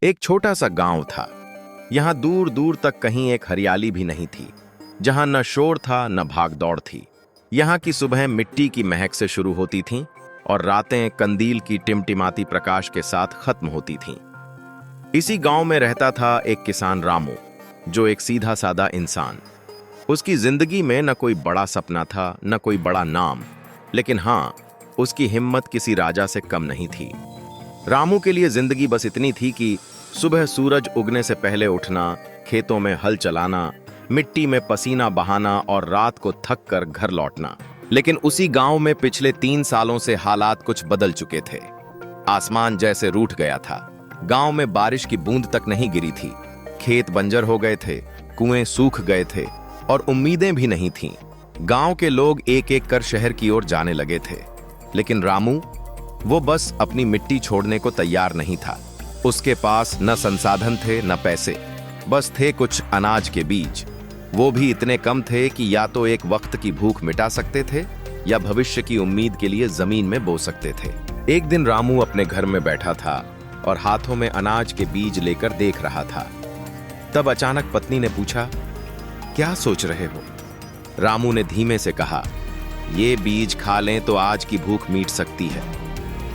एक छोटा सा गांव था। यहाँ दूर दूर तक कहीं एक हरियाली भी नहीं थी। जहाँ न शोर था न भाग दौड़ थी। यहाँ की सुबह मिट्टी की महक से शुरू होती थीं और रातें कंदील की टिमटिमाती प्रकाश के साथ खत्म होती थीं। इसी गांव में रहता था एक किसान रामू, जो एक सीधा साधा इंसान। उसकी जिंदगी में न कोई बड़ा सपना था न कोई बड़ा नाम, लेकिन हाँ, उसकी हिम्मत किसी राजा से कम नहीं थी। रामू के लिए जिंदगी बस इतनी थी कि सुबह सूरज उगने से पहले उठना, खेतों में हल चलाना, मिट्टी में पसीना बहाना और रात को थक कर घर लौटना। लेकिन उसी गांव में पिछले 3 सालों से हालात कुछ बदल चुके थे। आसमान जैसे रूठ गया था। गांव में बारिश की बूंद तक नहीं गिरी थी। खेत बंजर हो गए थे, कुएं सूख गए थे और उम्मीदें भी नहीं थीं। गांव के लोग एक एक कर शहर की ओर जाने लगे थे, लेकिन रामू, वो बस अपनी मिट्टी छोड़ने को तैयार नहीं था। उसके पास न संसाधन थे न पैसे, बस थे कुछ अनाज के बीज। वो भी इतने कम थे कि या तो एक वक्त की भूख मिटा सकते थे या भविष्य की उम्मीद के लिए जमीन में बो सकते थे। एक दिन रामू अपने घर में बैठा था और हाथों में अनाज के बीज लेकर देख रहा था। तब अचानक पत्नी ने पूछा, क्या सोच रहे हो? रामू ने धीमे से कहा, ये बीज खा लें तो आज की भूख मिट सकती है,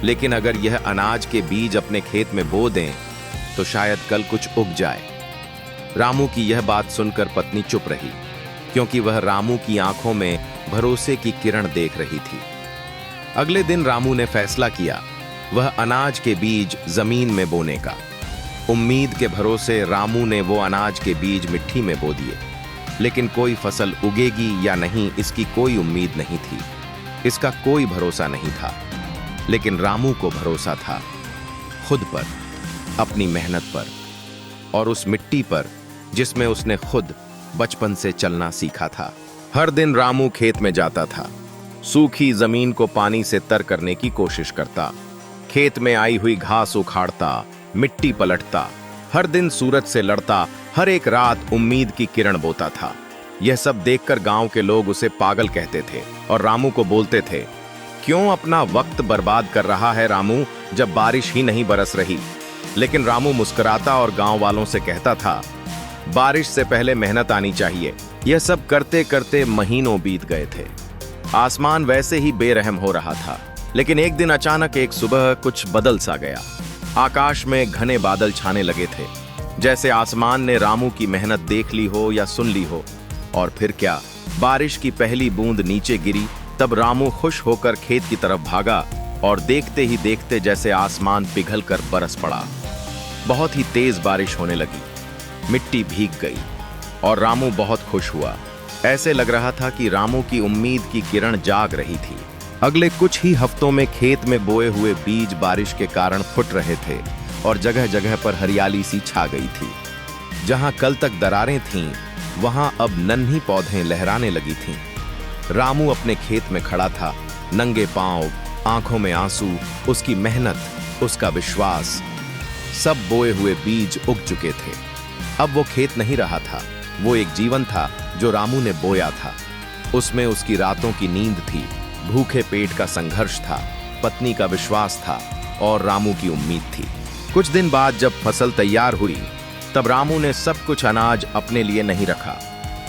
लेकिन अगर यह अनाज के बीज अपने खेत में बो दें तो शायद कल कुछ उग जाए। रामू की यह बात सुनकर पत्नी चुप रही, क्योंकि वह रामू की आंखों में भरोसे की किरण देख रही थी। अगले दिन रामू ने फैसला किया, वह अनाज के बीज जमीन में बोने का। उम्मीद के भरोसे रामू ने वो अनाज के बीज मिट्टी में बो दिए, लेकिन कोई फसल उगेगी या नहीं इसकी कोई उम्मीद नहीं थी। इसका कोई भरोसा नहीं था। लेकिन रामू को भरोसा था खुद पर, अपनी मेहनत पर और उस मिट्टी पर जिसमें उसने खुद बचपन से चलना सीखा था। हर दिन रामू खेत में जाता था, सूखी जमीन को पानी से तर करने की कोशिश करता, खेत में आई हुई घास उखाड़ता, मिट्टी पलटता, हर दिन सूरज से लड़ता, हर एक रात उम्मीद की किरण बोता था। यह सब देखकर गांव के लोग उसे पागल कहते थे और रामू को बोलते थे, क्यों अपना वक्त बर्बाद कर रहा है रामू, जब बारिश ही नहीं बरस रही। लेकिन रामू मुस्कुराता और गांव वालों से कहता था, बारिश से पहले मेहनत आनी चाहिए। यह सब करते करते महीनों बीत गए थे। आसमान वैसे ही बेरहम हो रहा था, लेकिन एक दिन अचानक एक सुबह कुछ बदल सा गया। आकाश में घने बादल छाने लगे थे, जैसे आसमान ने रामू की मेहनत देख ली हो या सुन ली हो। और फिर क्या, बारिश की पहली बूंद नीचे गिरी। तब रामू खुश होकर खेत की तरफ भागा और देखते ही देखते जैसे आसमान पिघल कर बरस पड़ा। बहुत ही तेज बारिश होने लगी, मिट्टी भीग गई और रामू बहुत खुश हुआ। ऐसे लग रहा था कि रामू की उम्मीद की किरण जाग रही थी। अगले कुछ ही हफ्तों में खेत में बोए हुए बीज बारिश के कारण फुट रहे थे और जगह जगह पर हरियाली सी छा गई थी। जहां कल तक दरारें थीं, वहां अब नन्ही पौधें लहराने लगी थीं। रामू अपने खेत में खड़ा था, नंगे पांव, आंखों में आंसू। उसकी मेहनत, उसका विश्वास, सब बोए हुए बीज उग चुके थे। अब वो खेत नहीं रहा था, वो एक जीवन था जो रामू ने बोया था। उसमें उसकी रातों की नींद थी, भूखे पेट का संघर्ष था, पत्नी का विश्वास था और रामू की उम्मीद थी। कुछ दिन बाद जब फसल तैयार हुई, तब रामू ने सब कुछ अनाज अपने लिए नहीं रखा।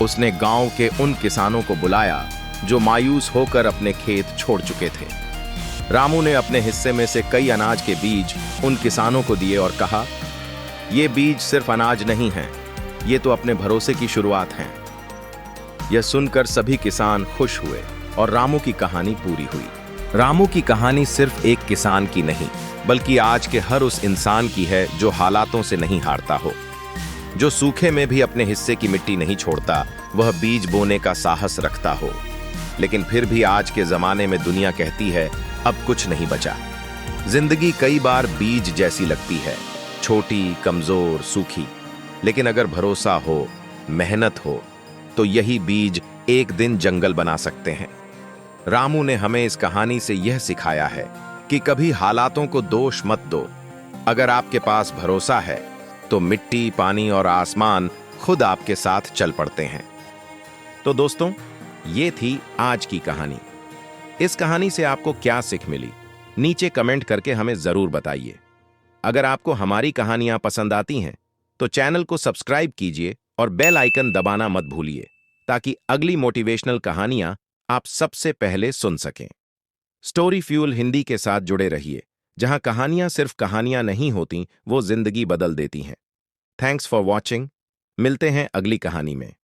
उसने गांव के उन किसानों को बुलाया जो मायूस होकर अपने खेत छोड़ चुके थे। रामू ने अपने हिस्से में से कई अनाज के बीज उन किसानों को दिए और कहा, ये बीज सिर्फ अनाज नहीं हैं, ये तो अपने भरोसे की शुरुआत हैं। यह सुनकर सभी किसान खुश हुए और रामू की कहानी पूरी हुई। रामू की कहानी सिर्फ एक किसान की नहीं, बल्कि आज के हर उस इंसान की है जो हालातों से नहीं हारता हो, जो सूखे में भी अपने हिस्से की मिट्टी नहीं छोड़ता, वह बीज बोने का साहस रखता हो। लेकिन फिर भी आज के जमाने में दुनिया कहती है, अब कुछ नहीं बचा। जिंदगी कई बार बीज जैसी लगती है, छोटी, कमजोर, सूखी। लेकिन अगर भरोसा हो, मेहनत हो, तो यही बीज एक दिन जंगल बना सकते हैं। रामू ने हमें इस कहानी से यह सिखाया है कि कभी हालातों को दोष मत दो। अगर आपके पास भरोसा है तो मिट्टी, पानी और आसमान खुद आपके साथ चल पड़ते हैं। तो दोस्तों, ये थी आज की कहानी। इस कहानी से आपको क्या सीख मिली, नीचे कमेंट करके हमें जरूर बताइए। अगर आपको हमारी कहानियां पसंद आती हैं तो चैनल को सब्सक्राइब कीजिए और बेल आइकन दबाना मत भूलिए ताकि अगली मोटिवेशनल कहानियां आप सबसे पहले सुन सकें। स्टोरी फ्यूल हिंदी के साथ जुड़े रहिए, जहां कहानियां सिर्फ कहानियां नहीं होती, वो जिंदगी बदल देती हैं। Thanks for watching. मिलते हैं अगली कहानी में।